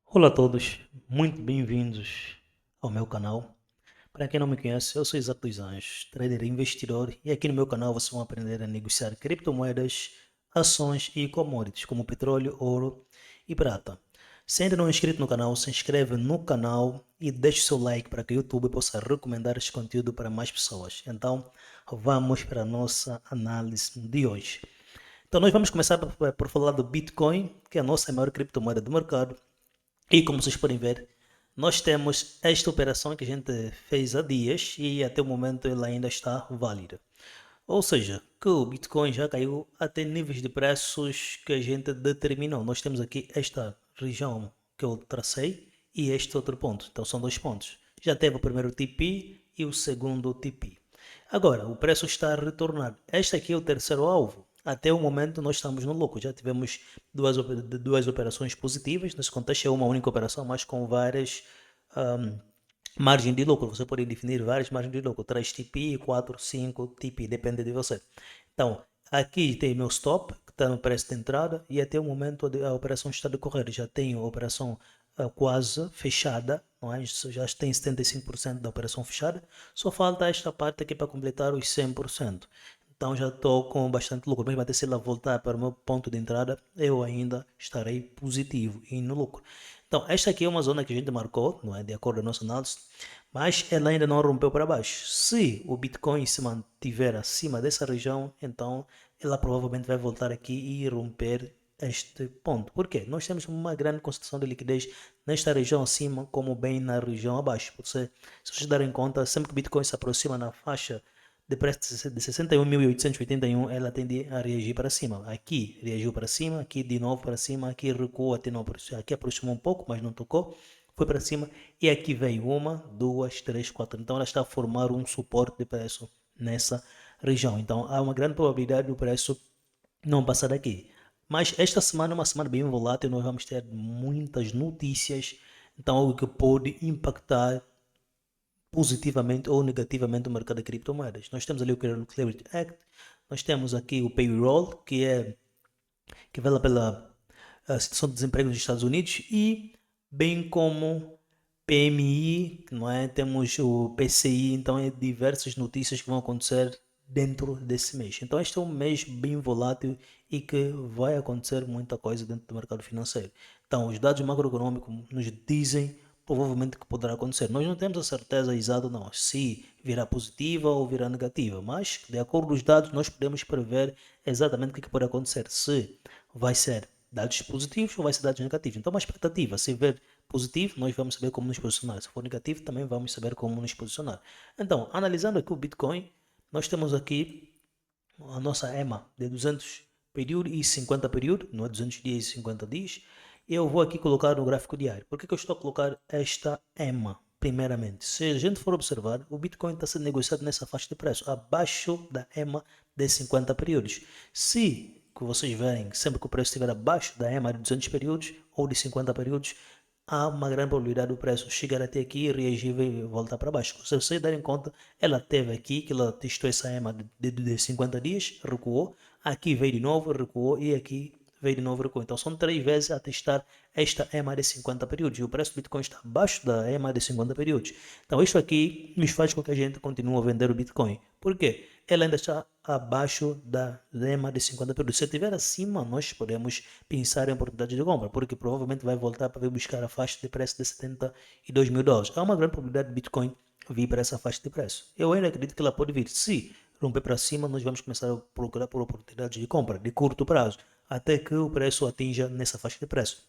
Olá a todos, muito bem-vindos ao meu canal. Para quem não me conhece, eu sou Isaac dos Anjos, trader e investidor, e aqui no meu canal vocês vão aprender a negociar criptomoedas, ações e commodities como petróleo, ouro e prata. Se ainda não é inscrito no canal, se inscreve no canal e deixe seu like para que o YouTube possa recomendar este conteúdo para mais pessoas. Então, vamos para a nossa análise de hoje. Então, nós vamos começar por falar do Bitcoin, que é a nossa maior criptomoeda do mercado. E como vocês podem ver, nós temos esta operação que a gente fez há dias e até o momento ela ainda está válida. Ou seja, que o Bitcoin já caiu até níveis de preços que a gente determinou. Nós temos aqui esta região que eu tracei e este outro ponto. Então são dois pontos. Já teve o primeiro TP e o segundo TP. Agora, o preço está a retornar. Este aqui é o terceiro alvo. Até o momento nós estamos no lucro. Já tivemos duas operações positivas. Nesse contexto é uma única operação, mas com várias um, margem de lucro. Você pode definir várias margens de lucro. 3 TP, 4, 5 TP, depende de você. Então, aqui tem meu stop, que está no preço de entrada, e até o momento a operação está a decorrer. Já tenho a operação quase fechada, não é? Já tem 75% da operação fechada. Só falta esta parte aqui para completar os 100%. Então já estou com bastante lucro. Mesmo até se ela voltar para o meu ponto de entrada, eu ainda estarei positivo e no lucro. Então, esta aqui é uma zona que a gente marcou, não é? De acordo com a nossa análise, mas ela ainda não rompeu para baixo. Se o Bitcoin se mantiver acima dessa região, então ela provavelmente vai voltar aqui e romper este ponto. Por quê? Nós temos uma grande concentração de liquidez nesta região acima, como bem na região abaixo. Se vocês darem conta, sempre que o Bitcoin se aproxima na faixa de preço de 61.881, ela tende a reagir para cima. Aqui reagiu para cima, aqui de novo para cima, aqui recuou até não aproximou. Aqui aproximou um pouco, mas não tocou. Foi para cima e aqui veio uma, duas, três, quatro. Então ela está a formar um suporte de preço nessa região. Então há uma grande probabilidade do preço não passar daqui. Mas esta semana é uma semana bem volátil, nós vamos ter muitas notícias, então algo que pode impactar positivamente ou negativamente o mercado de criptomoedas. Nós temos ali o Clarity Act, nós temos aqui o Payroll, que vela pela situação de desemprego nos Estados Unidos, e bem como PMI, não é? Temos o PCI, então é diversas notícias que vão acontecer dentro desse mês. Então este é um mês bem volátil e que vai acontecer muita coisa dentro do mercado financeiro. Então os dados macroeconômicos nos dizem provavelmente que poderá acontecer. Nós não temos a certeza exata não, se virá positiva ou virá negativa, mas de acordo com os dados nós podemos prever exatamente o que pode acontecer, se vai ser dados positivos ou vai ser dados negativos. Então uma expectativa, se ver positivo, nós vamos saber como nos posicionar. Se for negativo, também vamos saber como nos posicionar. Então, analisando aqui o Bitcoin, nós temos aqui a nossa EMA de 200 período e 50 período, não é 200 dias e 50 dias. Eu vou aqui colocar no gráfico diário. Por que eu estou a colocar esta EMA? Primeiramente, se a gente for observar, o Bitcoin está sendo negociado nessa faixa de preço, abaixo da EMA de 50 períodos. Se que vocês verem, sempre que o preço estiver abaixo da EMA de 200 períodos ou de 50 períodos, há uma grande probabilidade do preço chegar até aqui, reagir e voltar para baixo. Se vocês derem conta, ela teve aqui, que ela testou essa EMA de 50 dias, recuou, aqui veio de novo, recuou e aqui veio de novo, recuou. Então são 3 vezes a testar esta EMA de 50 períodos e o preço do Bitcoin está abaixo da EMA de 50 períodos. Então isto aqui nos faz com que a gente continue a vender o Bitcoin. Por quê? Ela ainda está abaixo da EMA de 50 períodos. Se estiver acima, nós podemos pensar em oportunidade de compra, porque provavelmente vai voltar para vir buscar a faixa de preço de 72 mil dólares. Há uma grande probabilidade de Bitcoin vir para essa faixa de preço. Eu ainda acredito que ela pode vir. Se romper para cima, nós vamos começar a procurar por oportunidades de compra de curto prazo, até que o preço atinja nessa faixa de preço.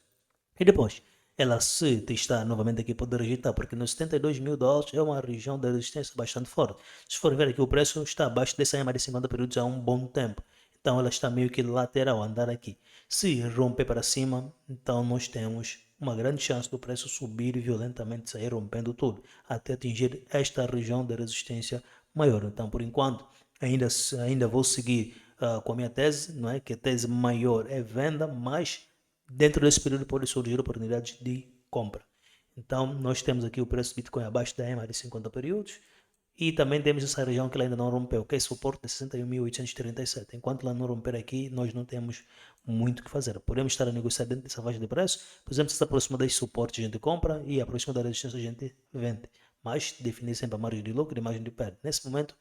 E depois, ela se testar novamente aqui pode rejeitar, porque nos 72 mil dólares é uma região de resistência bastante forte. Se for ver aqui, o preço está abaixo dessa EMA de 50 períodos há um bom tempo. Então ela está meio que lateral, andar aqui. Se romper para cima, então nós temos uma grande chance do preço subir violentamente, sair rompendo tudo, até atingir esta região de resistência maior. Então, por enquanto, ainda vou seguir com a minha tese, não é? Que a tese maior é venda, mas dentro desse período pode surgir oportunidades de compra. Então, nós temos aqui o preço do Bitcoin abaixo da EMA de 50 períodos E também temos essa região que ela ainda não rompeu, que é suporte de 61.837. Enquanto ela não romper aqui, nós não temos muito o que fazer. Podemos estar a negociar dentro dessa faixa de preço. Por exemplo, se se aproxima desse suporte, a gente compra e aproxima da resistência, a gente vende. Mas definir sempre a margem de lucro e a margem de perda. Nesse momento,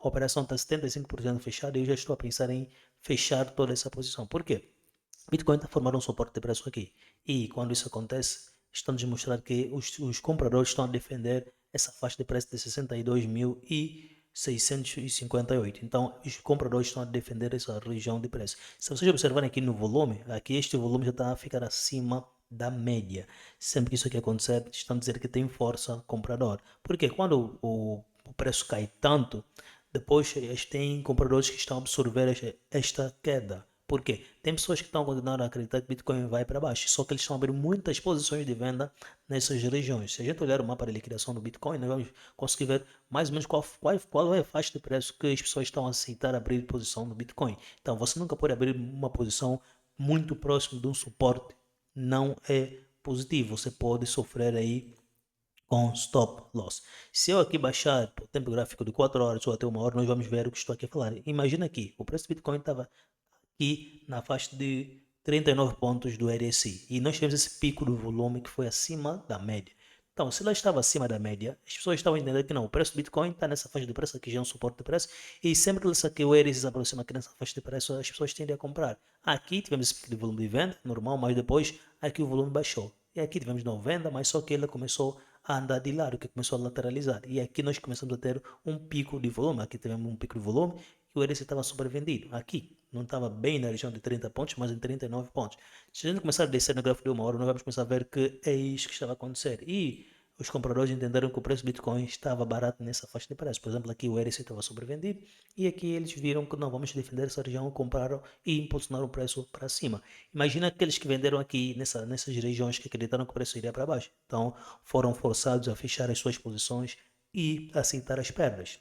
a operação está 75% fechada e eu já estou a pensar em fechar toda essa posição. Por quê? Bitcoin está a formar um suporte de preço aqui. E quando isso acontece, estamos a mostrar que os compradores estão a defender essa faixa de preço de 62.658. Então, os compradores estão a defender essa região de preço. Se vocês observarem aqui no volume, aqui este volume já está a ficar acima da média. Sempre que isso aqui acontecer, estão a dizer que tem força comprador. Porque quando o preço cai tanto, depois tem compradores que estão a absorver esta queda. Por quê? Tem pessoas que estão a continuar a acreditar que Bitcoin vai para baixo, só que eles estão a abrir muitas posições de venda nessas regiões. Se a gente olhar o mapa de liquidação do Bitcoin, nós vamos conseguir ver mais ou menos qual é a faixa de preço que as pessoas estão a aceitar abrir posição no Bitcoin. Então, você nunca pode abrir uma posição muito próximo de um suporte, não é positivo. Você pode sofrer aí com stop loss. Se eu aqui baixar para o tempo gráfico de 4 horas ou até 1 hora, nós vamos ver o que estou aqui a falar. Imagina aqui, o preço do Bitcoin estava aqui na faixa de 39 pontos do RSI. E nós tivemos esse pico do volume que foi acima da média. Então, se ela estava acima da média, as pessoas estavam entendendo que não, o preço do Bitcoin está nessa faixa de preço, aqui já é um suporte de preço, e sempre que o RSI se aproxima aqui nessa faixa de preço, as pessoas tendem a comprar. Aqui tivemos esse pico de volume de venda, normal, mas depois aqui o volume baixou. E aqui tivemos não venda, mas só que ela começou a andar de lado, que começou a lateralizar. E aqui nós começamos a ter um pico de volume. Aqui tivemos um pico de volume e o RSI estava sobrevendido. Aqui não estava bem na região de 30 pontos, mas em 39 pontos. Se a gente começar a descer no gráfico de 1 hora, nós vamos começar a ver que é isso que estava a acontecer. E os compradores entenderam que o preço do Bitcoin estava barato nessa faixa de preço. Por exemplo, aqui o RSI estava sobrevendido e aqui eles viram que não, vamos defender essa região, compraram e impulsionaram o preço para cima. Imagina aqueles que venderam aqui nessas regiões que acreditaram que o preço iria para baixo. Então foram forçados a fechar as suas posições e aceitar as perdas.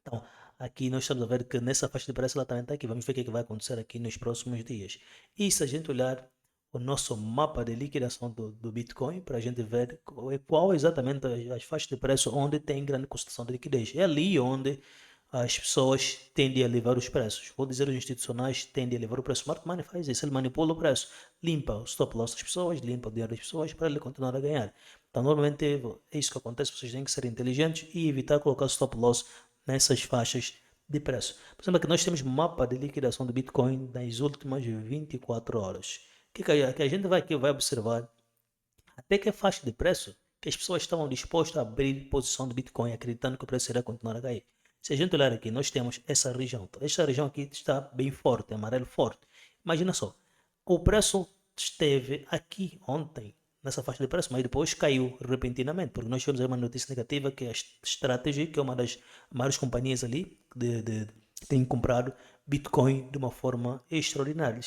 Então, aqui nós estamos a ver que nessa faixa de preço ela também está aqui. Vamos ver o que, é que vai acontecer aqui nos próximos dias. E se a gente olhar o nosso mapa de liquidação do Bitcoin, para a gente ver qual exatamente as faixas de preço onde tem grande concentração de liquidez. É ali onde as pessoas tendem a levar os preços. Vou dizer, os institucionais tendem a levar o preço. O Smart Money faz isso, ele manipula o preço, limpa o stop loss das pessoas, limpa o dinheiro das pessoas para ele continuar a ganhar. Então, normalmente é isso que acontece, vocês têm que ser inteligentes e evitar colocar stop loss nessas faixas de preço. Por exemplo, aqui nós temos mapa de liquidação do Bitcoin nas últimas 24 horas. O que a gente vai observar? Até que a faixa de preço que as pessoas estavam dispostas a abrir posição de Bitcoin, acreditando que o preço irá continuar a cair. Se a gente olhar aqui, nós temos essa região. Esta região aqui está bem forte, amarelo forte. Imagina só, o preço esteve aqui ontem, nessa faixa de preço, mas depois caiu repentinamente, porque nós tivemos uma notícia negativa que a Strategy, que é uma das maiores companhias ali, que tem comprado Bitcoin de uma forma extraordinária.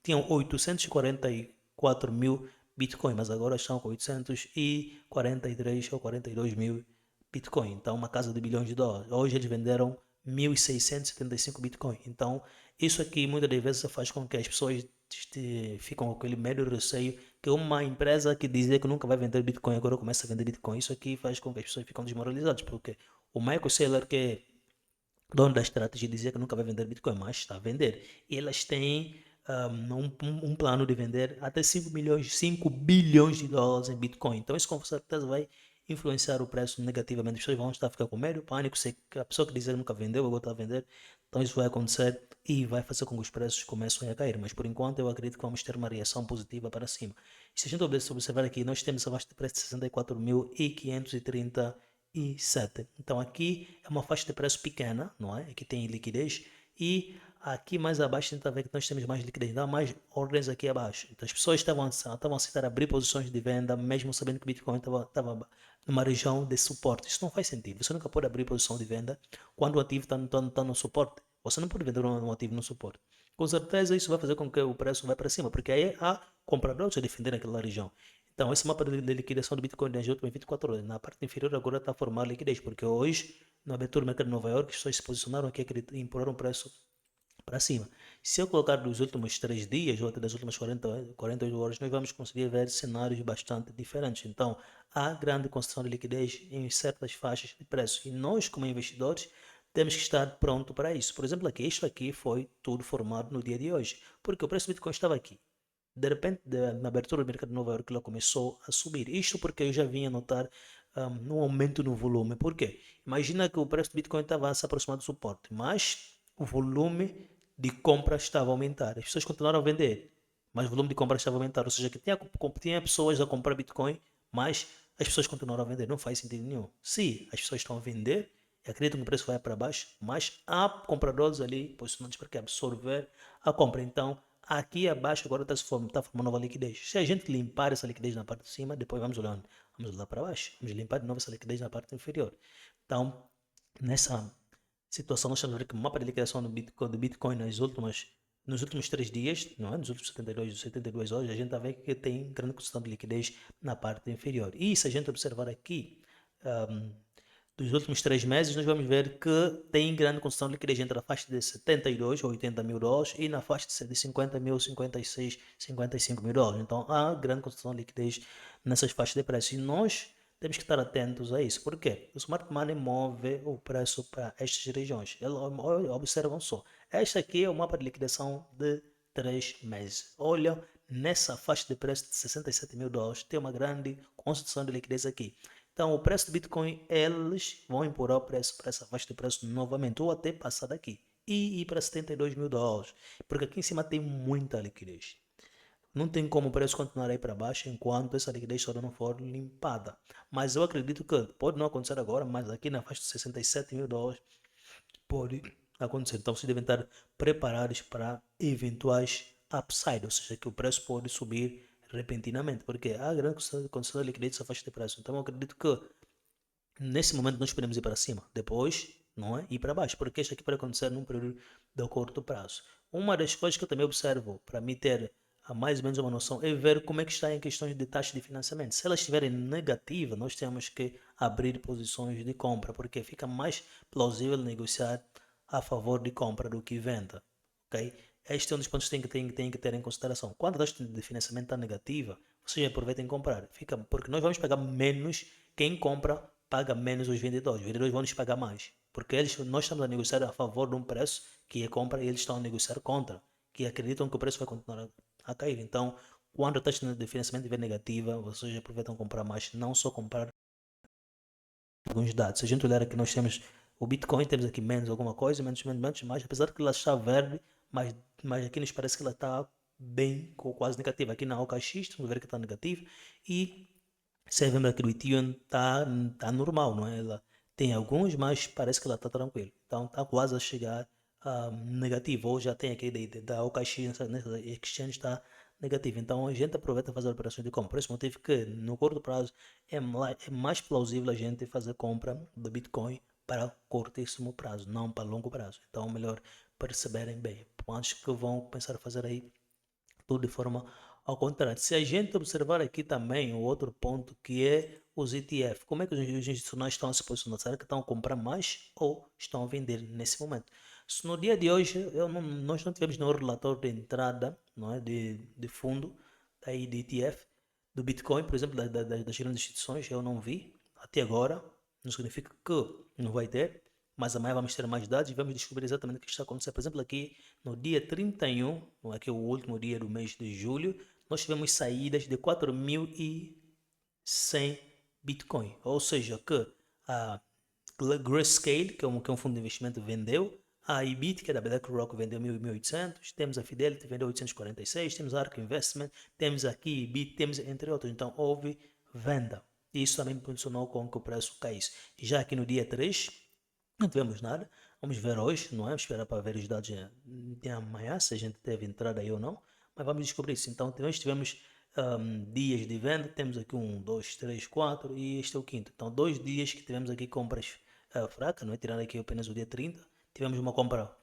Tinham 844 mil Bitcoin, mas agora estão com 843 ou 42 mil Bitcoin. Então, uma casa de bilhões de dólares. Hoje eles venderam 1.675 Bitcoin. Então, isso aqui muitas das vezes faz com que as pessoas ficam com aquele medo e receio que uma empresa que dizia que nunca vai vender Bitcoin agora começa a vender Bitcoin. Isso aqui faz com que as pessoas ficam desmoralizadas, porque o Michael Saylor, que é dono da estratégia, dizia que nunca vai vender Bitcoin, mas está a vender. E elas têm um plano de vender até 5 milhões, 5 bilhões de dólares em Bitcoin. Então isso com certeza vai influenciar o preço negativamente. As pessoas vão estar a ficar com medo, pânico, se a pessoa que dizia que nunca vendeu, agora está a vender. Então isso vai acontecer e vai fazer com que os preços comecem a cair. Mas por enquanto eu acredito que vamos ter uma reação positiva para cima. E se a gente observar aqui, nós temos abaixo de preço de 64.537. Então aqui é uma faixa de preço pequena, não é? Aqui tem liquidez e aqui mais abaixo a gente está vendo que nós temos mais liquidez, dá mais ordens aqui abaixo. Então as pessoas estavam a aceitar abrir posições de venda, mesmo sabendo que o Bitcoin estava numa região de suporte. Isso não faz sentido. Você nunca pode abrir posição de venda quando o ativo está no suporte. Você não pode vender um ativo no suporte. Com certeza isso vai fazer com que o preço vá para cima, porque aí há compradores a defender aquela região. Então, esse mapa de liquidação do Bitcoin nas últimas 24 horas, na parte inferior agora está a formar liquidez, porque hoje, na abertura do mercado de Nova York, as pessoas se posicionaram aqui e empurraram o preço para cima. Se eu colocar dos últimos 3 dias ou até das últimas 48 horas, nós vamos conseguir ver cenários bastante diferentes. Então, há grande concentração de liquidez em certas faixas de preço. E nós, como investidores, temos que estar pronto para isso. Por exemplo, aqui, isto aqui foi tudo formado no dia de hoje, porque o preço do Bitcoin estava aqui. De repente, na abertura do mercado de Nova York, ela começou a subir. Isto porque eu já vinha notar um aumento no volume. Por quê? Imagina que o preço do Bitcoin estava a se aproximar do suporte, mas o volume de compra estava a aumentar. As pessoas continuaram a vender, mas o volume de compra estava a aumentar. Ou seja, que tinha pessoas a comprar Bitcoin, mas as pessoas continuaram a vender. Não faz sentido nenhum. Se as pessoas estão a vender, acreditam que o preço vai para baixo, mas há compradores ali posicionados para que absorver a compra. Então, aqui abaixo agora está formando nova liquidez. Se a gente limpar essa liquidez na parte de cima, depois vamos olhar para baixo. Vamos limpar de novo essa liquidez na parte inferior. Então, nessa situação, nós estamos a ver que o mapa de liquidação do Bitcoin nos últimos 3 dias, não é? Nos últimos 72 horas, a gente está vendo que tem grande concentração de liquidez na parte inferior. E se a gente observar aqui, um, dos últimos 3 meses, nós vamos ver que tem grande concentração de liquidez entre a faixa de 72 ou 80 mil dólares e na faixa de 50 mil, 56, 55 mil dólares. Então, há grande concentração de liquidez nessas faixas de preço. E nós temos que estar atentos a isso. Por quê? O Smart Money move o preço para estas regiões. Observam só. Esta aqui é o mapa de liquidação de 3 meses. Olha, nessa faixa de preço de 67 mil dólares, tem uma grande concentração de liquidez aqui. Então, o preço do Bitcoin, eles vão empurrar o preço para essa faixa de preço novamente, ou até passar daqui e ir para 72 mil dólares, porque aqui em cima tem muita liquidez. Não tem como o preço continuar aí para baixo enquanto essa liquidez toda não for limpada. Mas eu acredito que pode não acontecer agora, mas aqui na faixa de 67 mil dólares pode acontecer. Então, vocês devem estar preparados para eventuais upside, ou seja, que o preço pode subir repentinamente, porque há grande condição de liquidez dessa faixa de preço. Então, eu acredito que nesse momento nós podemos ir para cima, depois, não é? Ir para baixo, porque isto aqui pode acontecer num período de curto prazo. Uma das coisas que eu também observo para mim ter mais ou menos uma noção é ver como é que está em questões de taxa de financiamento. Se elas estiverem negativas, nós temos que abrir posições de compra, porque fica mais plausível negociar a favor de compra do que venda, ok? Este é um dos pontos que tem que ter em consideração. Quando a taxa de financiamento está negativa, vocês aproveitem em comprar. Porque nós vamos pagar menos, quem compra paga menos os vendedores. Os vendedores vão nos pagar mais. Porque nós estamos a negociar a favor de um preço que é compra e eles estão a negociar contra, que acreditam que o preço vai continuar a cair. Então, quando a taxa de financiamento estiver negativa, vocês aproveitam comprar mais, não só comprar alguns dados. Se a gente olhar aqui, nós temos o Bitcoin, temos aqui menos alguma coisa, menos, mais, apesar de que ela está verde, mas aqui nos parece que ela está bem, quase negativa. Aqui na OKX, vamos ver que está negativa, e você vê que o Ethereum tá normal, não é? Ela tem alguns, mas parece que ela está tranquila. Então está quase a chegar a negativo, ou já tem aqui da OKX, nessa exchange está negativo. Então a gente aproveita fazer operações de compra. Por esse motivo que no curto prazo é mais plausível a gente fazer compra do Bitcoin para curtíssimo prazo, não para longo prazo. Então é melhor perceberem bem. Antes que vão começar a fazer aí tudo de forma ao contrário. Se a gente observar aqui também o outro ponto que é os ETF, como é que os institucionais estão a se posicionar? Será que estão a comprar mais ou estão a vender nesse momento? Se no dia de hoje nós não tivemos nenhum relatório de entrada, não é, de fundo aí de ETF do Bitcoin, por exemplo, das grandes instituições, eu não vi até agora. Não significa que não vai ter, mas amanhã vamos ter mais dados e vamos descobrir exatamente o que está acontecendo. Por exemplo, aqui no dia 31, aqui é o último dia do mês de julho, nós tivemos saídas de 4.100 Bitcoin. Ou seja, que a Grayscale, que é um fundo de investimento, vendeu. A IBIT, que é da BlackRock, vendeu 1.800. Temos a Fidelity, vendeu 846. Temos a ARK Investment, temos aqui IBIT, temos entre outros. Então, houve venda. E isso também funcionou com que o preço caísse. Já aqui no dia 3, não tivemos nada. Vamos ver hoje, não é? Vamos esperar para ver os dados de amanhã, se a gente teve entrada aí ou não. Mas vamos descobrir isso. Então, nós tivemos dias de venda. Temos aqui 1, 2, 3, 4 e este é o quinto. Então, 2 dias que tivemos aqui compras fracas, não é? Tirando aqui apenas o dia 30. Tivemos uma compra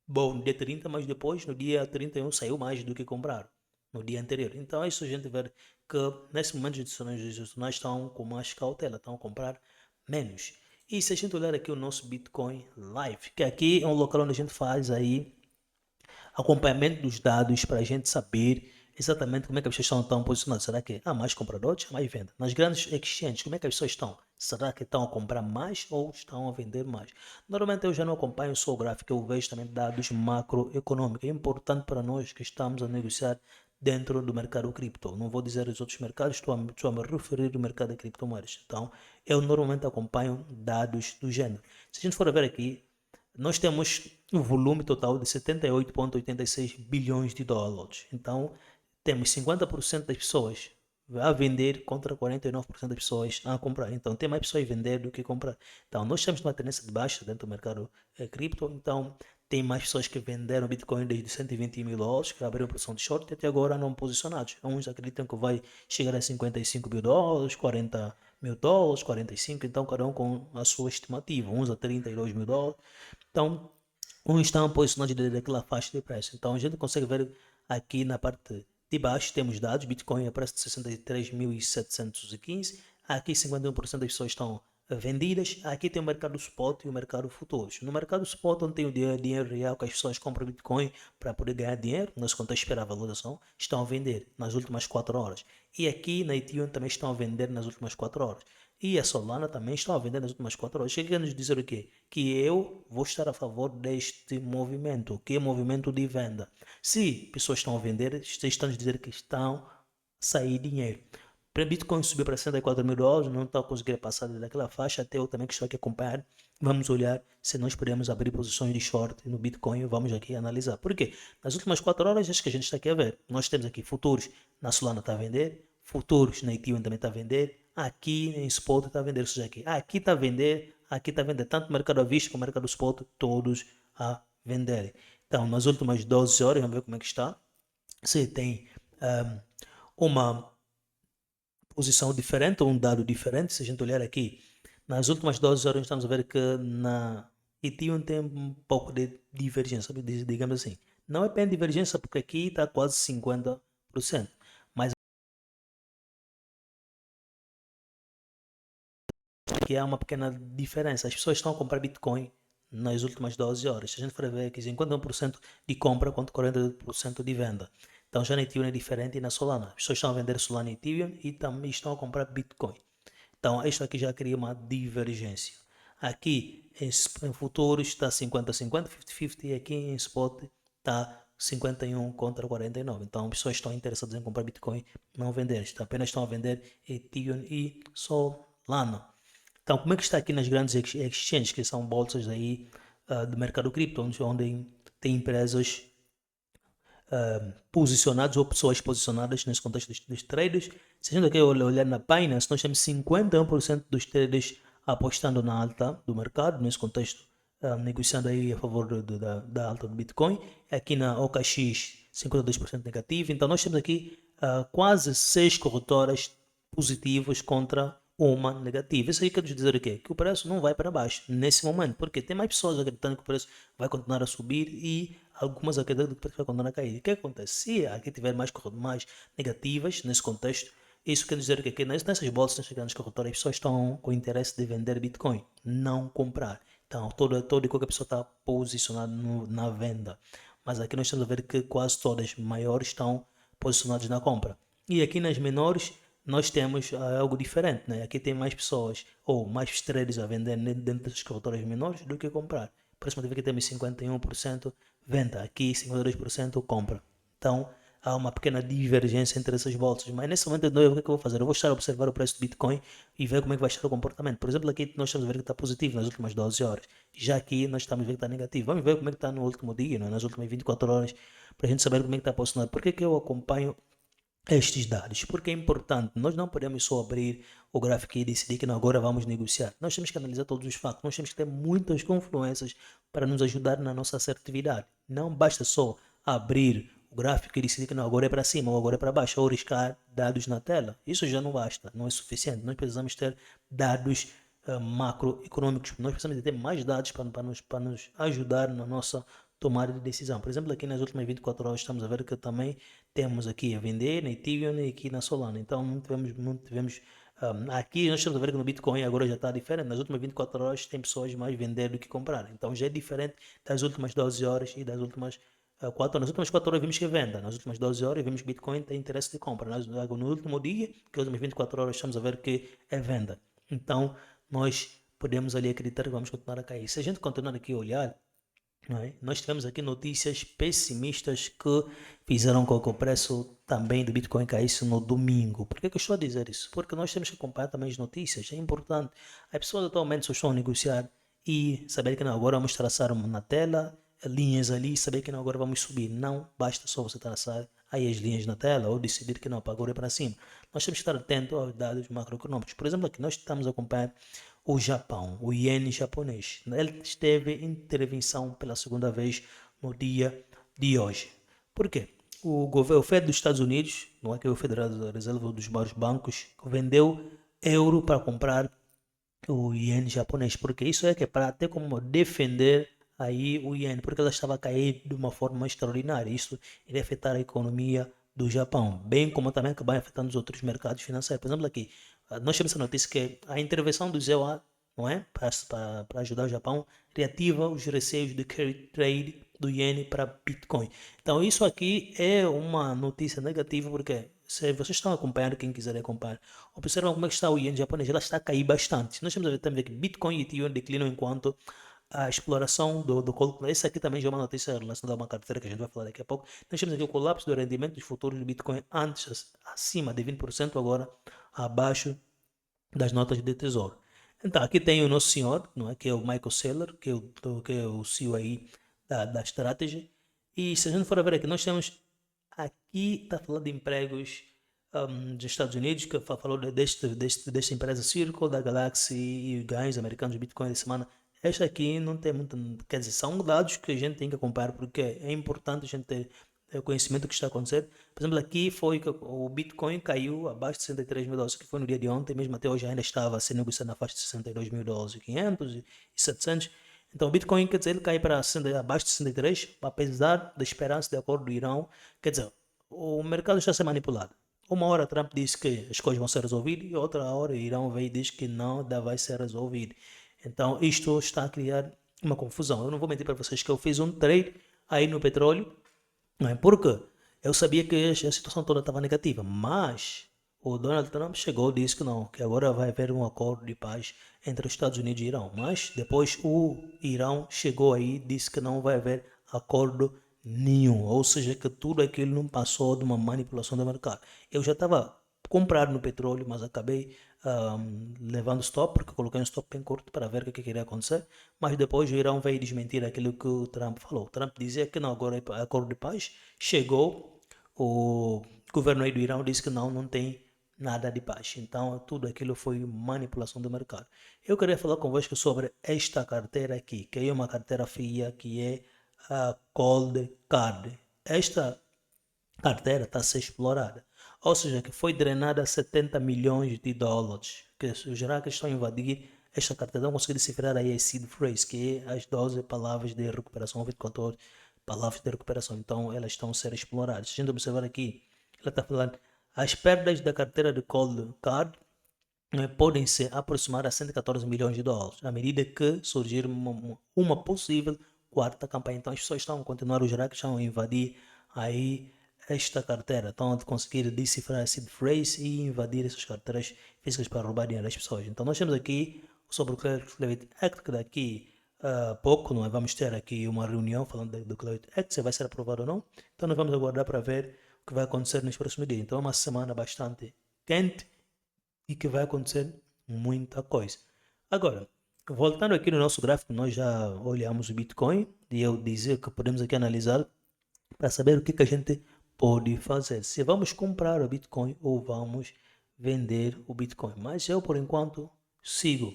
boa no dia 30, mas depois, no dia 31, saiu mais do que compraram no dia anterior. Então, é isso a gente ver que nesse momento os institucionais estão com mais cautela, estão a comprar menos. E se a gente olhar aqui o nosso Bitcoin Live, que aqui é um local onde a gente faz aí acompanhamento dos dados para a gente saber exatamente como é que as pessoas estão posicionadas. Será que há mais compradores, há mais venda? Nas grandes exchanges, como é que as pessoas estão? Será que estão a comprar mais ou estão a vender mais? Normalmente eu já não acompanho só o gráfico, eu vejo também dados macroeconômicos. É importante para nós que estamos a negociar dentro do mercado cripto. Não vou dizer os outros mercados, estou a me referir ao mercado de criptomoedas. Então, eu normalmente acompanho dados do gênero. Se a gente for ver aqui, nós temos um volume total de 78,86 bilhões de dólares. Então, temos 50% das pessoas a vender contra 49% das pessoas a comprar. Então, tem mais pessoas a vender do que comprar. Então, nós temos uma tendência de baixa dentro do mercado cripto. Então, tem mais pessoas que venderam Bitcoin desde 120 mil dólares, que abriram posição de short e até agora não posicionados. Uns acreditam que vai chegar a 55 mil dólares, 40 mil dólares, 45, então cada um com a sua estimativa, uns a 32 mil dólares. Então, uns estão posicionados dentro daquela faixa de preço. Então, a gente consegue ver aqui na parte de baixo, temos dados, Bitcoin a preço de 63.715, aqui 51% das pessoas estão vendidas, aqui tem o mercado spot e o mercado futuros. No mercado spot, onde tem o dinheiro real que as pessoas compram Bitcoin para poder ganhar dinheiro, nesse contexto espera a valorização, estão a vender nas últimas 4 horas. E aqui na Ethereum também estão a vender nas últimas 4 horas. E a Solana também estão a vender nas últimas 4 horas. Chega a nos dizer o quê? Que eu vou estar a favor deste movimento, que é movimento de venda. Se pessoas estão a vender, estão a dizer que estão a sair dinheiro. Para Bitcoin subir para 64 mil dólares, não está a conseguir passar daquela faixa, até eu também que estou aqui a acompanhar. Vamos olhar se nós podemos abrir posições de short no Bitcoin, vamos aqui analisar. Por quê? Nas últimas 4 horas, acho que a gente está aqui a ver. Nós temos aqui futuros na Solana está a vender, futuros na Ethereum também está a vender, aqui em spot está a vender, ou seja, aqui está a vender, aqui está a vender, tanto o mercado à vista como o mercado spot, todos a venderem. Então, nas últimas 12 horas, vamos ver como é que está. Se tem uma posição diferente ou um dado diferente, se a gente olhar aqui, nas últimas 12 horas estamos a ver que na Ethereum tem um pouco de divergência, digamos assim. Não é bem divergência porque aqui está quase 50%, mas aqui há uma pequena diferença. As pessoas estão a comprar Bitcoin nas últimas 12 horas. Se a gente for ver aqui, 51% de compra contra 40% de venda. Então já na Ethereum é diferente e na Solana. As pessoas estão a vender Solana e Ethereum e também estão a comprar Bitcoin. Então, isto aqui já cria uma divergência. Aqui em futuros está 50-50, 50-50, e aqui em spot está 51 contra 49. Então, pessoas estão interessadas em comprar Bitcoin, não vender. Apenas estão a vender Ethereum e Solana. Então, como é que está aqui nas grandes exchanges, que são bolsas aí do mercado cripto, onde tem empresas posicionados ou pessoas posicionadas nesse contexto dos traders. Se a gente aqui olhar na Binance, nós temos 51% dos traders apostando na alta do mercado, nesse contexto, negociando aí a favor da alta do Bitcoin. Aqui na OKX, 52% negativo. Então, nós temos aqui quase 6 corretoras positivas contra uma negativa. Isso aí quer dizer o quê? Que o preço não vai para baixo nesse momento, porque tem mais pessoas acreditando que o preço vai continuar a subir e algumas acreditam que o preço vai continuar a cair. O que acontece? Se aqui tiver mais negativas nesse contexto, isso quer dizer que nessas bolsas, nessas grandes corretoras, as pessoas estão com interesse de vender Bitcoin, não comprar. Então, toda e qualquer pessoa está posicionada na venda. Mas aqui nós estamos a ver que quase todas maiores estão posicionadas na compra. E aqui nas menores, nós temos algo diferente, né? Aqui tem mais pessoas ou mais traders a vender dentro das corretoras menores do que comprar. Por isso, aqui temos 51% venda, aqui 52% compra. Então, há uma pequena divergência entre essas bolsas. Mas nesse momento, o que é que eu vou fazer? Eu vou estar a observar o preço do Bitcoin e ver como é que vai estar o comportamento. Por exemplo, aqui nós estamos a ver que está positivo nas últimas 12 horas. Já aqui nós estamos a ver que está negativo. Vamos ver como é que está no último dia, né? Nas últimas 24 horas, para a gente saber como é que está posicionado. Por que que eu acompanho estes dados? Porque é importante, nós não podemos só abrir o gráfico e decidir que não, agora vamos negociar. Nós temos que analisar todos os fatos, nós temos que ter muitas confluências para nos ajudar na nossa assertividade. Não basta só abrir o gráfico e decidir que não, agora é para cima ou agora é para baixo, ou riscar dados na tela. Isso já não basta, não é suficiente. Nós precisamos ter dados macroeconômicos. Nós precisamos de ter mais dados para nos ajudar na nossa tomada de decisão. Por exemplo, aqui nas últimas 24 horas estamos a ver que também temos aqui a vender na Ethereum e aqui na Solana. Então não tivemos aqui nós estamos a ver que no Bitcoin agora já está diferente. Nas últimas 24 horas tem pessoas mais vender do que comprar. Então já é diferente das últimas 12 horas e das últimas nas últimas 4 horas vimos que é venda, nas últimas 12 horas vimos que Bitcoin tem interesse de compra, no último dia, que é as últimas 24 horas, estamos a ver que é venda. Então, nós podemos ali acreditar que vamos continuar a cair. Se a gente continuar aqui a olhar, não é? Nós tivemos aqui notícias pessimistas que fizeram com que o preço também do Bitcoin caísse no domingo. Por que eu estou a dizer isso? Porque nós temos que acompanhar também as notícias, é importante. As pessoas atualmente só estão a negociar e saber que não, agora vamos traçar na tela linhas ali, saber que não, agora vamos subir. Não basta só você traçar aí as linhas na tela ou decidir que não, para agora é para cima. Nós temos que estar atentos aos dados macroeconômicos. Por exemplo, aqui nós estamos a acompanhar o Japão, o iene japonês. Ele esteve em intervenção pela segunda vez no dia de hoje. Por quê? O Fed dos Estados Unidos, não é que é o Federal Reserve dos maiores bancos, vendeu euro para comprar o iene japonês, porque isso é que é para ter como defender aí o iene, porque ela estava a cair de uma forma extraordinária. Isso iria afetar a economia do Japão, bem como também acabar afetando os outros mercados financeiros. Por exemplo, aqui, nós temos a notícia que a intervenção do ZEWA, não é, para ajudar o Japão, reativa os receios de carry trade do iene para Bitcoin. Então, isso aqui é uma notícia negativa, porque se vocês estão acompanhando, quem quiser acompanhar, observam como é que está o iene japonês, ela está a cair bastante. Nós temos a ver que Bitcoin e Ethereum declinam enquanto a exploração do colapso. Essa aqui também já é uma notícia relacionada a uma carteira que a gente vai falar daqui a pouco. Nós temos aqui o colapso do rendimento dos futuros de Bitcoin antes acima de 20%, agora abaixo das notas de tesouro. Então, aqui tem o nosso senhor, não é? Que é o Michael Saylor, que é o CEO aí da Strategy. E se a gente for ver aqui, nós temos aqui, está falando de empregos dos Estados Unidos, que falou desta empresa Circle, da Galaxy e ganhos americanos de Bitcoin de semana. Esta aqui não tem muito, quer dizer, são dados que a gente tem que acompanhar, porque é importante a gente ter conhecimento do que está acontecendo. Por exemplo, aqui foi que o Bitcoin caiu abaixo de 63 mil dólares, que foi no dia de ontem, mesmo até hoje ainda estava a ser negociado na faixa de 62 mil dólares e 500 e 700. Então, o Bitcoin, quer dizer, ele cai para abaixo de 63, apesar da esperança de acordo do Irão. Quer dizer, o mercado está a ser manipulado. Uma hora Trump disse que as coisas vão ser resolvidas e outra hora o Irão veio e diz que não vai ser resolvido. Então, isto está a criar uma confusão. Eu não vou mentir para vocês que eu fiz um trade aí no petróleo, não é? Porque eu sabia que a situação toda estava negativa, mas o Donald Trump chegou e disse que não, que agora vai haver um acordo de paz entre os Estados Unidos e Irão. Mas depois o Irão chegou aí e disse que não vai haver acordo nenhum, ou seja, que tudo aquilo não passou de uma manipulação do mercado. Eu já estava comprado no petróleo, mas acabei levando stop, porque coloquei um stop bem curto para ver o que iria acontecer, mas depois o Irão veio desmentir aquilo que o Trump falou. O Trump dizia que não, agora é acordo de paz, chegou, o governo aí do Irão disse que não tem nada de paz. Então, tudo aquilo foi manipulação do mercado. Eu queria falar convosco sobre esta carteira aqui, que é uma carteira fria, que é a Cold Card. Esta carteira está a ser explorada. Ou seja, que foi drenada 70 milhões de dólares. Que os hackers estão a invadir esta carteira. Não conseguir decifrar aí a seed phrase, que é as 12 palavras de recuperação, 24 horas, palavras de recuperação. Então, elas estão a ser exploradas. Se a gente observar aqui, ela está falando, as perdas da carteira de Cold Card podem se aproximar a 114 milhões de dólares, à medida que surgir uma possível quarta campanha. Então, as pessoas estão a continuar, os hackers estão a invadir aí esta carteira, estão a conseguir decifrar a seed phrase e invadir essas carteiras físicas para roubar dinheiro das pessoas. Então, nós temos aqui sobre o Cleveland Act, que daqui a pouco não é? Vamos ter aqui uma reunião falando do Cleveland Act, se vai ser aprovado ou não. Então, nós vamos aguardar para ver o que vai acontecer nos próximos dias. Então, é uma semana bastante quente e que vai acontecer muita coisa. Agora, voltando aqui no nosso gráfico, nós já olhamos o Bitcoin e eu dizia que podemos aqui analisar para saber o que a gente pode fazer. Se vamos comprar o Bitcoin ou vamos vender o Bitcoin. Mas eu, por enquanto, sigo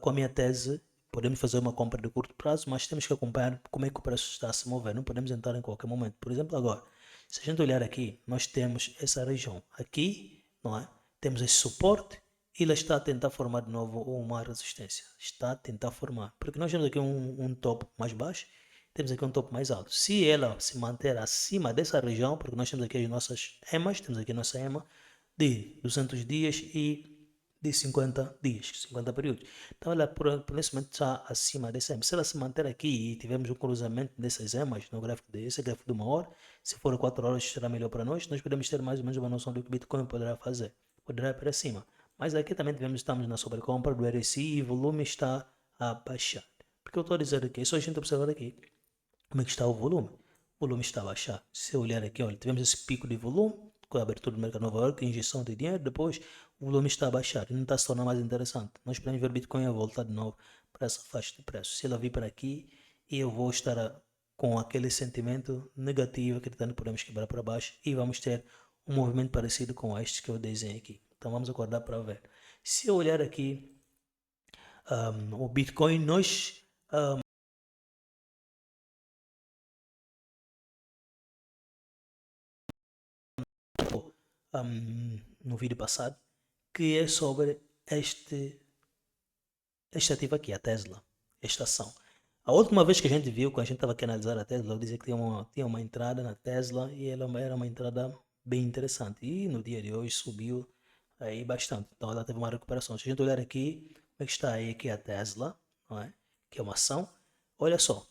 com a minha tese. Podemos fazer uma compra de curto prazo, mas temos que acompanhar como é que o preço está a se mover. Não podemos entrar em qualquer momento. Por exemplo, agora, se a gente olhar aqui, nós temos essa região. Aqui, não é? Temos esse suporte e ela está a tentar formar de novo uma resistência. Está a tentar formar. Porque nós temos aqui um topo mais baixo, temos aqui um topo mais alto. Se ela se manter acima dessa região, porque nós temos aqui as nossas EMAs, temos aqui a nossa EMA de 200 dias e de 50 dias, 50 períodos. Então ela por nesse momento está acima desse EMA. Se ela se manter aqui e tivermos um cruzamento dessas EMAs no gráfico desse gráfico de 1 hora, se for 4 horas será melhor para nós podemos ter mais ou menos uma noção do que o Bitcoin poderá fazer. Poderá ir para cima. Mas aqui também estamos na sobrecompra do RSI e o volume está a baixar. Porque eu estou a dizer aqui, é só a gente observar aqui como é que está o volume. O volume está a baixar. Se eu olhar aqui, olha, tivemos esse pico de volume com a abertura do mercado de Nova York, injeção de dinheiro, depois o volume está a baixar e não está se tornando mais interessante. Nós podemos ver Bitcoin a voltar de novo para essa faixa de preço. Se ela vir para aqui, eu vou estar com aquele sentimento negativo, acreditando que podemos quebrar para baixo e vamos ter um movimento parecido com este que eu desenhei aqui. Então vamos aguardar para ver. Se eu olhar aqui o Bitcoin, nós no vídeo passado, que é sobre este ativo aqui, a Tesla, esta ação. A última vez que a gente viu, quando a gente estava aqui a analisar a Tesla, eu dizia que tinha uma entrada na Tesla e ela era uma entrada bem interessante. E no dia de hoje subiu aí bastante. Então ela teve uma recuperação. Se a gente olhar aqui, como é que está aí aqui a Tesla, não é? Que é uma ação. Olha só,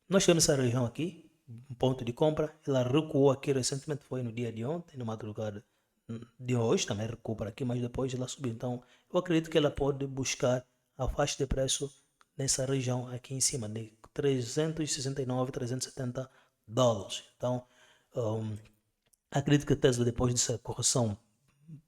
nós temos essa região aqui, um ponto de compra. Ela recuou aqui recentemente, foi no dia de ontem, no madrugada de hoje, também recuou para aqui, mas depois ela subiu. Então eu acredito que ela pode buscar a faixa de preço nessa região aqui em cima, de 369, 370 dólares. Então, acredito que a Tesla, depois dessa correção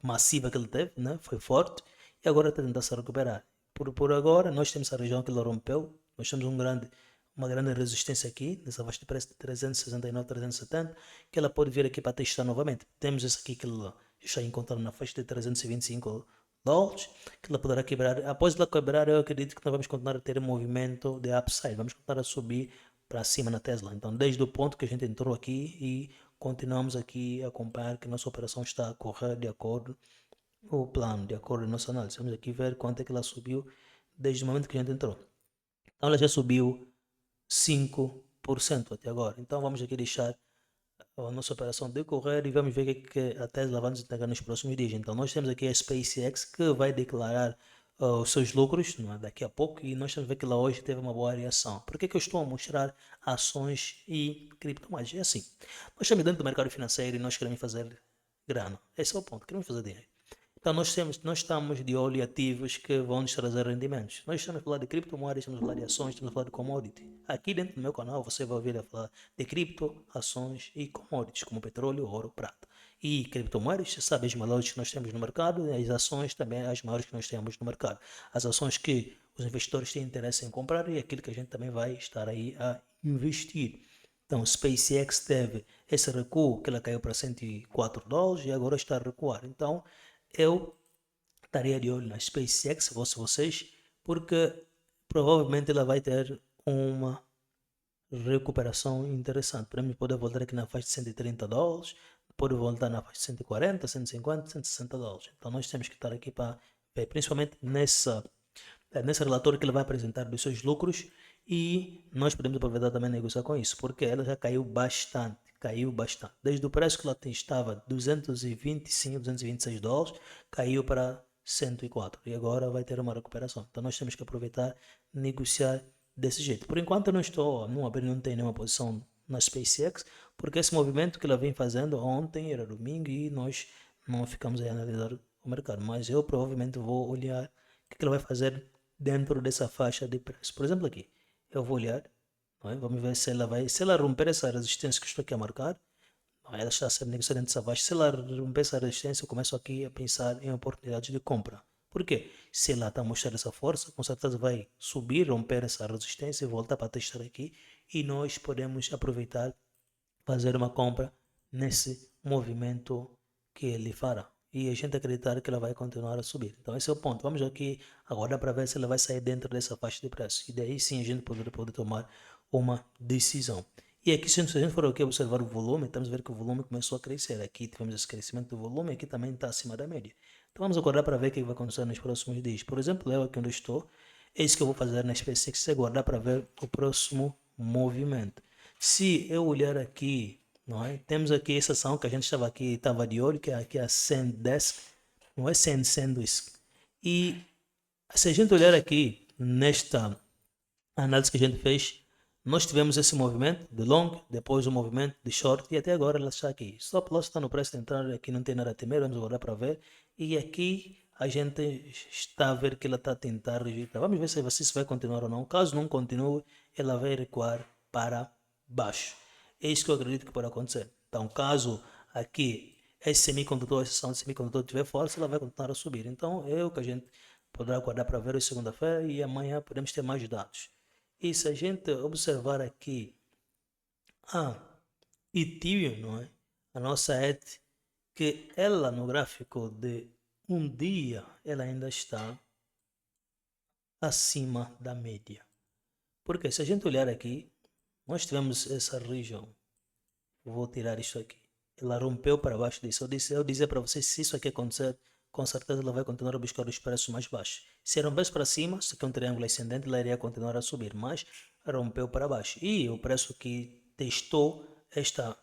massiva que ele teve, né, foi forte, e agora está tentando se recuperar. Por agora, nós temos a região que ele rompeu, nós temos uma grande resistência aqui, nessa faixa de preço de 369, 370, que ela pode vir aqui para testar novamente. Temos esse aqui que ele está encontrando na faixa de 325 dólares, que ela poderá quebrar. Após ela quebrar, eu acredito que nós vamos continuar a ter um movimento de upside, vamos continuar a subir para cima na Tesla. Então, desde o ponto que a gente entrou aqui e continuamos aqui a acompanhar que nossa operação está a correr de acordo com o plano, de acordo com a nossa análise. Vamos aqui ver quanto é que ela subiu desde o momento que a gente entrou. Então, ela já subiu 5% até agora. Então, vamos aqui deixar a nossa operação decorrer e vamos ver o que a Tesla vai nos entregar nos próximos dias. Então, nós temos aqui a SpaceX que vai declarar os seus lucros daqui a pouco e nós temos ver que lá hoje teve uma boa reação. Por que eu estou a mostrar ações e criptomoedas? É assim, nós estamos dentro do mercado financeiro e nós queremos fazer grana. Esse é o ponto, queremos fazer dinheiro. Então nós estamos de olho ativos que vão nos trazer rendimentos. Nós estamos a falar de criptomoedas, estamos a falar de ações, estamos a falar de commodity. Aqui dentro do meu canal você vai ouvir a falar de cripto, ações e commodities, como petróleo, ouro, prata. E criptomoedas, você sabe as maiores que nós temos no mercado, e as ações também as maiores que nós temos no mercado. As ações que os investidores têm interesse em comprar e aquilo que a gente também vai estar aí a investir. Então, SpaceX teve esse recuo, que ela caiu para 104 dólares e agora está a recuar. Então, eu estaria de olho na SpaceX, se fosse vocês, porque provavelmente ela vai ter uma recuperação interessante. Para mim, pode voltar aqui na faixa de 130 dólares, pode voltar na faixa de 140, 150, 160 dólares. Então, nós temos que estar aqui para ver, principalmente nesse relatório que ele vai apresentar dos seus lucros e nós podemos aproveitar também negociar com isso, porque ela já caiu bastante. Desde o preço que ela estava 225, 226 dólares, caiu para 104 e agora vai ter uma recuperação. Então nós temos que aproveitar negociar desse jeito. Por enquanto eu não tenho nenhuma posição na SpaceX, porque esse movimento que ela vem fazendo ontem era domingo e nós não ficamos a analisar o mercado, mas eu provavelmente vou olhar o que ela vai fazer dentro dessa faixa de preço. Por exemplo, aqui, eu vou olhar, não é? Vamos ver se ela romper essa resistência que estou aqui a marcar, não é? Ela está a ser negociada dentro dessa faixa. Se ela romper essa resistência, eu começo aqui a pensar em oportunidades de compra. Por quê? Se ela está a mostrar essa força, com certeza vai subir, romper essa resistência e voltar para testar aqui. E nós podemos aproveitar, fazer uma compra nesse movimento que ele fará. E a gente acreditar que ela vai continuar a subir. Então esse é o ponto. Vamos aqui agora para ver se ela vai sair dentro dessa faixa de preço. E daí sim a gente pode tomar uma decisão. E aqui, se a gente for aqui observar o volume, estamos a ver que o volume começou a crescer. Aqui tivemos esse crescimento do volume, aqui também está acima da média. Então vamos aguardar para ver o que vai acontecer nos próximos dias. Por exemplo, eu aqui onde estou, é isso que eu vou fazer na SpaceX, é aguardar para ver o próximo movimento. Se eu olhar aqui, não é? Temos aqui essa ação que a gente estava de olho, que é aqui a SanDisk, não é SanDisk. E se a gente olhar aqui nesta análise que a gente fez, nós tivemos esse movimento de long, depois o movimento de short e até agora ela está aqui. Stop loss está no preço de entrada, aqui não tem nada a temer, vamos agora para ver. E aqui a gente está a ver que ela está a tentar rejeitar. Vamos ver se isso vai continuar ou não. Caso não continue, ela vai recuar para baixo. É isso que eu acredito que pode acontecer. Então, caso aqui esse semicondutor, essa ação de semicondutor tiver força, ela vai continuar a subir. Então, é o que a gente poderá aguardar para ver hoje segunda-feira e amanhã podemos ter mais dados. E se a gente observar aqui a Ethereum, não é? A nossa ETH, que ela no gráfico de um dia, ela ainda está acima da média. Porque se a gente olhar aqui, nós tivemos essa região. Vou tirar isso aqui. Ela rompeu para baixo disso. Eu dizia para vocês, se isso aqui acontecer, com certeza ela vai continuar a buscar os preços mais baixos. Se rompesse para cima, se aqui é um triângulo ascendente, ela iria continuar a subir, mas rompeu para baixo. E o preço que testou esta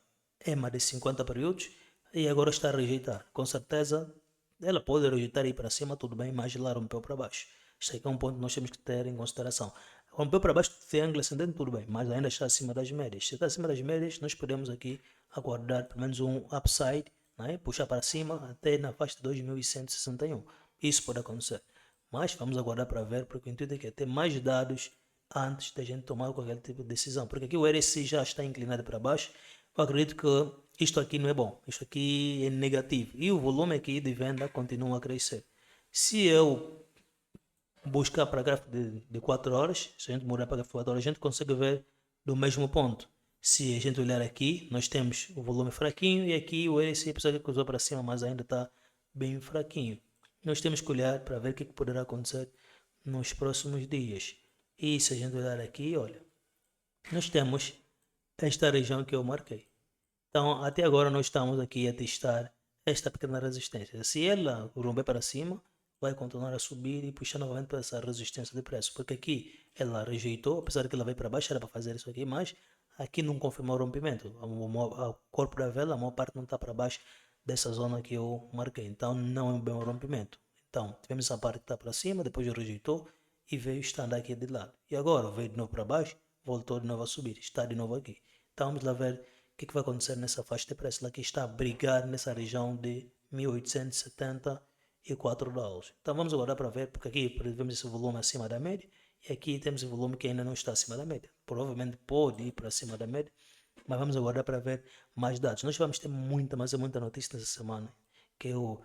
EMA de 50 períodos e agora está a rejeitar. Com certeza, ela pode rejeitar e ir para cima, tudo bem, mas ela rompeu para baixo. Isto aqui é um ponto que nós temos que ter em consideração. Rompeu para baixo do triângulo ascendente, tudo bem, mas ainda está acima das médias. Se está acima das médias, nós podemos aqui aguardar pelo menos um upside, né? Puxar para cima até na faixa de 2161. Isso pode acontecer. Mas vamos aguardar para ver, porque o intuito é que é ter mais dados antes da gente tomar qualquer tipo de decisão. Porque aqui o RSI já está inclinado para baixo. Eu acredito que isto aqui não é bom. Isto aqui é negativo. E o volume aqui de venda continua a crescer. Se eu buscar para gráfico de 4 horas, se a gente mudar para gráfico de 4 horas, a gente consegue ver do mesmo ponto. Se a gente olhar aqui, nós temos o volume fraquinho e aqui o RSI, apesar que cruzou para cima, mas ainda está bem fraquinho. Nós temos que olhar para ver o que poderá acontecer nos próximos dias. E se a gente olhar aqui, olha, nós temos esta região que eu marquei. Então, até agora nós estamos aqui a testar esta pequena resistência. Se ela romper para cima, vai continuar a subir e puxar novamente para essa resistência de preço. Porque aqui ela rejeitou, apesar que ela veio para baixo, era para fazer isso aqui, mas aqui não confirmou o rompimento. O corpo da vela, a maior parte não está para baixo dessa zona que eu marquei. Então, não é um bem rompimento. Então, tivemos essa parte que está para cima, depois rejeitou e veio estando aqui de lado. E agora veio de novo para baixo, voltou de novo a subir, está de novo aqui. Então, vamos lá ver o que vai acontecer nessa faixa de preço. Ela aqui está a brigar nessa região de 1874 dólares. Então vamos agora para ver, porque aqui vemos esse volume acima da média e aqui temos o volume que ainda não está acima da média. Provavelmente pode ir para cima da média, mas vamos agora para ver mais dados. Nós vamos ter muita notícia nessa semana que eu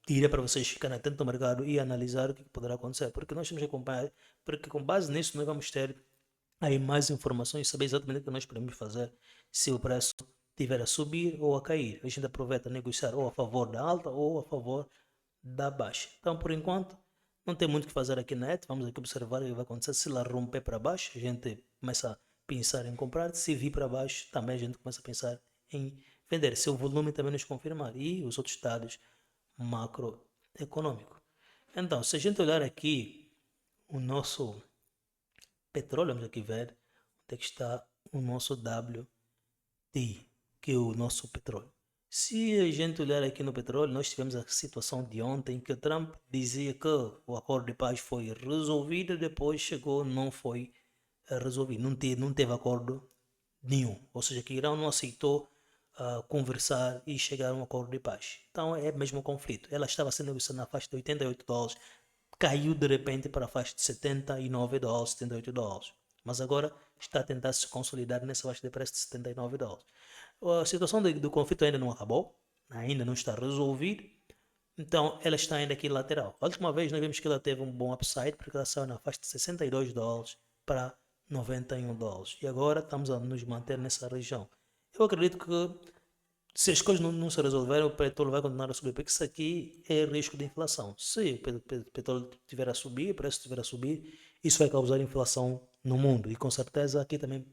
diria para vocês ficarem atentos ao mercado e analisar o que poderá acontecer, porque nós temos que acompanhar, porque com base nisso nós vamos ter aí mais informações e saber exatamente o que nós podemos fazer se o preço tiver a subir ou a cair. A gente aproveita a negociar ou a favor da alta ou a favor da baixa. Então, por enquanto, não tem muito o que fazer aqui na ET. Vamos aqui observar o que vai acontecer. Se ela romper para baixo, a gente começa a pensar em comprar. Se vir para baixo, também a gente começa a pensar em vender. Se o volume também nos confirmar e os outros dados macroeconômicos. Então, se a gente olhar aqui o nosso petróleo, vamos aqui ver onde é que está o nosso WTI, que é o nosso petróleo. Se a gente olhar aqui no petróleo, nós tivemos a situação de ontem que o Trump dizia que o acordo de paz foi resolvido, depois chegou, não foi resolvido, não teve acordo nenhum. Ou seja, que Irão não aceitou conversar e chegar a um acordo de paz. Então é mesmo um conflito. Ela estava sendo negociada na faixa de 88 dólares, caiu de repente para a faixa de 79 dólares, 78 dólares. Mas agora está a tentar se consolidar nessa faixa de preço de 79 dólares. A situação do conflito ainda não acabou, ainda não está resolvido, então ela está ainda aqui lateral. A última vez nós vimos que ela teve um bom upside, porque ela saiu na faixa de 62 dólares para 91 dólares. E agora estamos a nos manter nessa região. Eu acredito que se as coisas não se resolverem, o petróleo vai continuar a subir, porque isso aqui é risco de inflação. Se o petróleo estiver a subir, o preço estiver a subir, isso vai causar inflação no mundo. E com certeza aqui também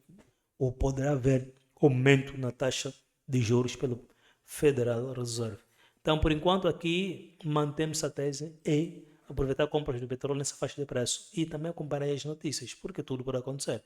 poderá haver aumento na taxa de juros pelo Federal Reserve. Então, por enquanto, aqui mantemos a tese e aproveitar compras do petróleo nessa faixa de preço e também acompanhar as notícias, porque tudo pode acontecer.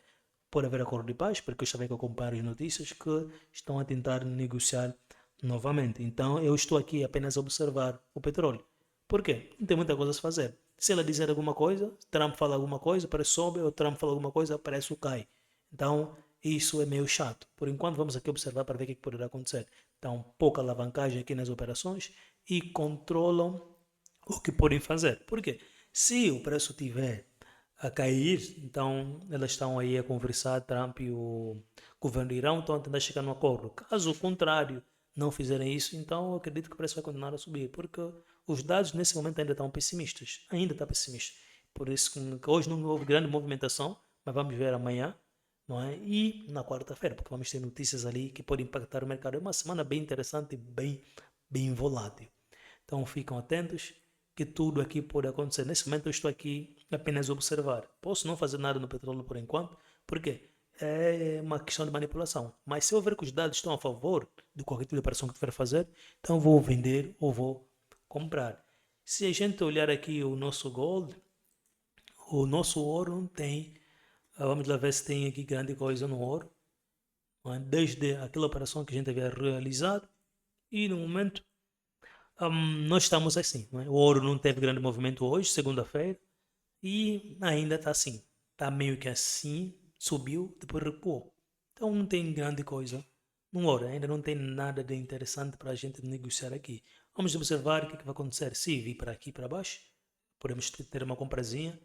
Pode haver acordo de paz, porque eu também que acompanho as notícias que estão a tentar negociar novamente. Então, eu estou aqui apenas a observar o petróleo. Por quê? Não tem muita coisa a se fazer. Se ela dizer alguma coisa, Trump fala alguma coisa, o preço sobe, ou Trump fala alguma coisa, o preço cai. Então, isso é meio chato. Por enquanto, vamos aqui observar para ver o que poderá acontecer. Então, pouca alavancagem aqui nas operações e controlam o que podem fazer. Por quê? Se o preço tiver a cair, então elas estão aí a conversar, Trump e o governo do Irão estão a tentar chegar num acordo. Caso contrário, não fizerem isso, então eu acredito que o preço vai continuar a subir, porque os dados nesse momento ainda estão pessimistas, ainda está pessimista. Por isso que hoje não houve grande movimentação, mas vamos ver amanhã, não é? E na quarta-feira, porque vamos ter notícias ali que podem impactar o mercado. É uma semana bem interessante e bem volátil. Então ficam atentos que tudo aqui pode acontecer. Nesse momento eu estou aqui apenas a observar. Posso não fazer nada no petróleo por enquanto, porque é uma questão de manipulação. Mas se eu ver que os dados estão a favor de qualquer tipo de operação que eu tiver a fazer, então vou vender ou vou comprar. Se a gente olhar aqui o nosso gold, o nosso ouro não tem, vamos lá ver se tem aqui grande coisa no ouro, desde aquela operação que a gente havia realizado e no momento nós estamos assim, não é? O ouro não teve grande movimento hoje, segunda-feira, e ainda está assim. Está meio que assim, subiu, depois recuou. Então não tem grande coisa no ouro, ainda não tem nada de interessante para a gente negociar aqui. Vamos observar o que vai acontecer. Se vir para aqui para baixo, podemos ter uma comprazinha.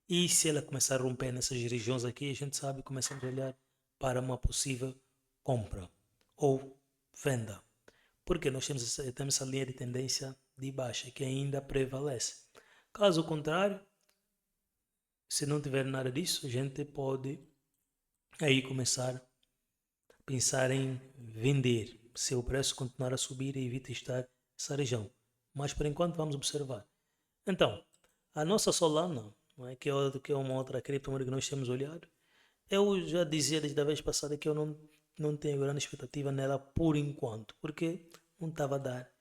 E se ela começar a romper nessas regiões aqui, a gente sabe, começamos a olhar para uma possível compra ou venda. Porque nós temos essa linha de tendência de baixa que ainda prevalece. Caso contrário, se não tiver nada disso, a gente pode aí começar a pensar em vender. Se o preço continuar a subir, evite estar nessa região. Mas por enquanto vamos observar. Então, a nossa Solana, não é, que é uma outra criptomoeda que nós temos olhado, eu já dizia desde a vez passada que eu não tenho grande expectativa nela por enquanto, porque não estava a dar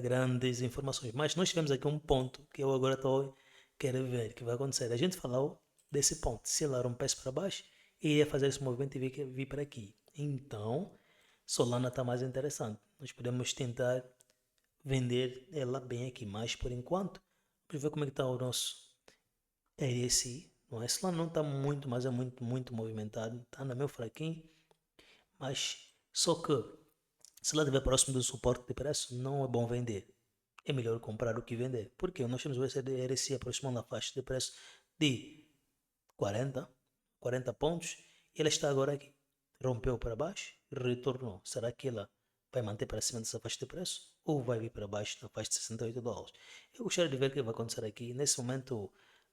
grandes informações. Mas nós tivemos aqui um ponto que eu agora estou querendo ver o que vai acontecer. A gente falou desse ponto. Se ela rompesse para baixo, iria fazer esse movimento e vir para aqui. Então, Solana está mais interessante. Nós podemos tentar vender ela bem aqui, mas por enquanto, vamos ver como é que está o nosso RSI. Não, esse lá não está muito, mas é muito movimentado. Está meio fraquinho, mas só que se lá estiver próximo do suporte de preço, não é bom vender. É melhor comprar do que vender. Porque nós temos o RSI aproximando na faixa de preço de 40 pontos e ela está agora aqui. Rompeu para baixo e retornou. Será que ela vai manter para cima dessa faixa de preço ou vai vir para baixo na faixa de $68? Eu gostaria de ver o que vai acontecer aqui. Nesse momento,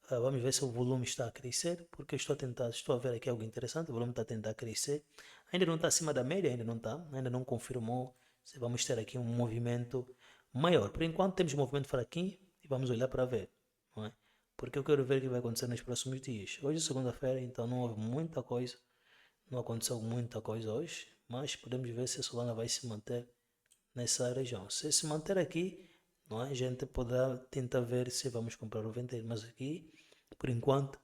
vamos ver se o volume está a crescer, porque eu estou a ver aqui algo interessante. O volume está a tentar crescer. Ainda não está acima da média, ainda não confirmou se vamos ter aqui um movimento maior. Por enquanto temos um movimento fraquinho e vamos olhar para ver, não é? Porque eu quero ver o que vai acontecer nos próximos dias. Hoje é segunda-feira, então não houve muita coisa, não aconteceu muita coisa hoje, mas podemos ver se a Solana vai se manter nessa região. Se manter aqui, não é? A gente poderá tentar ver se vamos comprar ou vender, mas aqui, por enquanto,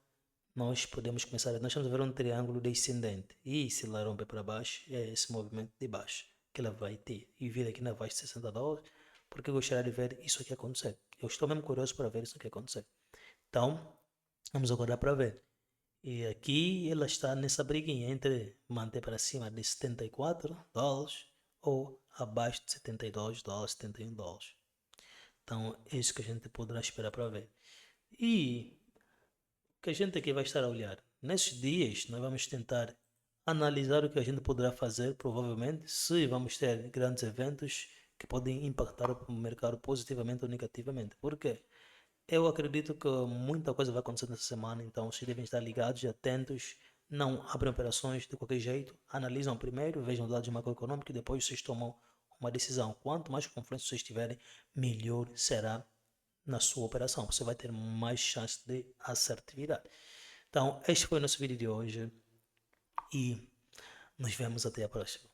nós podemos começar. Nós estamos a ver um triângulo descendente e se ela romper para baixo, é esse movimento de baixo que ela vai ter e vir aqui na baixa de $60, porque eu gostaria de ver isso aqui acontecer. Eu estou mesmo curioso para ver isso aqui acontecer. Então, vamos aguardar para ver. E aqui ela está nessa briguinha entre manter para cima de $74 ou abaixo de $72, $71. Então, é isso que a gente poderá esperar para ver. E o que a gente aqui vai estar a olhar? Nesses dias, nós vamos tentar analisar o que a gente poderá fazer, provavelmente, se vamos ter grandes eventos que podem impactar o mercado positivamente ou negativamente. Por quê? Eu acredito que muita coisa vai acontecer nessa semana, então vocês devem estar ligados e atentos. Não abrem operações de qualquer jeito, analisam primeiro, vejam os dados macroeconômicos e depois vocês tomam uma decisão. Quanto mais confiança vocês tiverem, melhor será na sua operação. Você vai ter mais chance de assertividade. Então, este foi o nosso vídeo de hoje e nos vemos até a próxima.